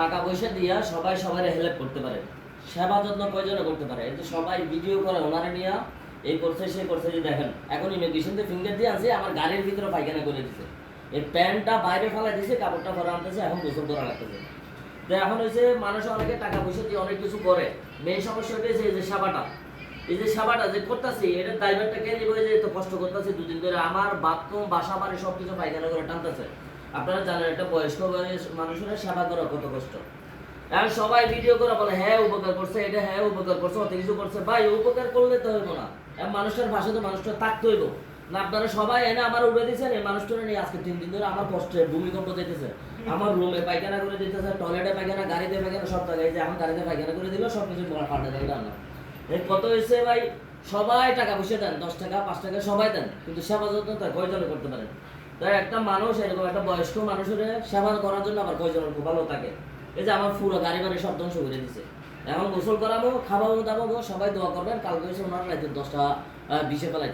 টাকা পয়সা দিয়া সবাই সবার হেল্প করতে পারে, সেবা যত্ন প্রয়োজনে করতে পারে। এই যে সবাই ভিডিও করে ওনারে নিয়ে এই করছে সে করছে, যে দেখেন এখন ইমিগ্রেশনতে ফিঙ্গার দিয়ে আছে, আমার গাড়ির ভিতরে পায়খানা করে দিছে, এই প্যান্টটা বাইরে ফেলা দিছে, কাপড়টা পরে আনতেছে, এখন গোসল করা লাগতেছে। তো এখন হয়েছে মানুষ অনেকে টাকা পয়সা দিয়ে অনেক কিছু করে, মেন সমস্যা হয়েছে এই যে সেবাটা, এই যে সেবাটা যে করতেছি এটা ড্রাইভারটা কে নিবে, যে এত কষ্ট করতেছে দুদিন ধরে, আমার বাথরুম বাসা বাড়ি সব কিছু পায়খানা করে টানতেছে। আপনারা জানেন একটা বয়স্ক মানুষের সেবা করা কত কষ্ট। এখন সবাই ভিডিও করে বলে হ্যাঁ উপকার করছে, এটা হ্যাঁ উপকার করছে, অত কিছু করছে। ভাই উপকার করলে তো হইব না, মানুষটার ভাষা তো মানুষটা থাকতে হইব না। আপনারা সবাই এনে আমার উড়ে দিচ্ছেন, এই মানুষটা নিয়ে আজকে 3 দিন ধরে আমার কষ্টে ভূমিকম্প দিতেছে, আমার রুমে পায়খানা করে দিতেছে, টয়লেটে পায়খানা, গাড়িতে পায়খানা, সব জায়গায়। এই যে এখন গাড়িতে পায়খানা করে দিল, সব কিছু পাল্টে দেবে রান্না। এই কত হয়েছে ভাই, সবাই টাকা পয়সা দেন, 10 টাকা 5 টাকা সবাই দেন, কিন্তু সেবা যত্ন তার কয়জনে করতে পারেন? তাই একটা মানুষ এরকম একটা বয়স্ক মানুষের সেবা করার জন্য আবার কয়জনের খুব ভালো থাকে। এই যে আমার পুরো গাড়ি বাড়ি সব ধ্বংস করে দিছে, এখন গোসল করাবো, খাওয়াবো, দাবাবো, সবাই দোয়া করবেন, কালকে এসে ওনার রাতে 10টা 20-এ ফেলাই।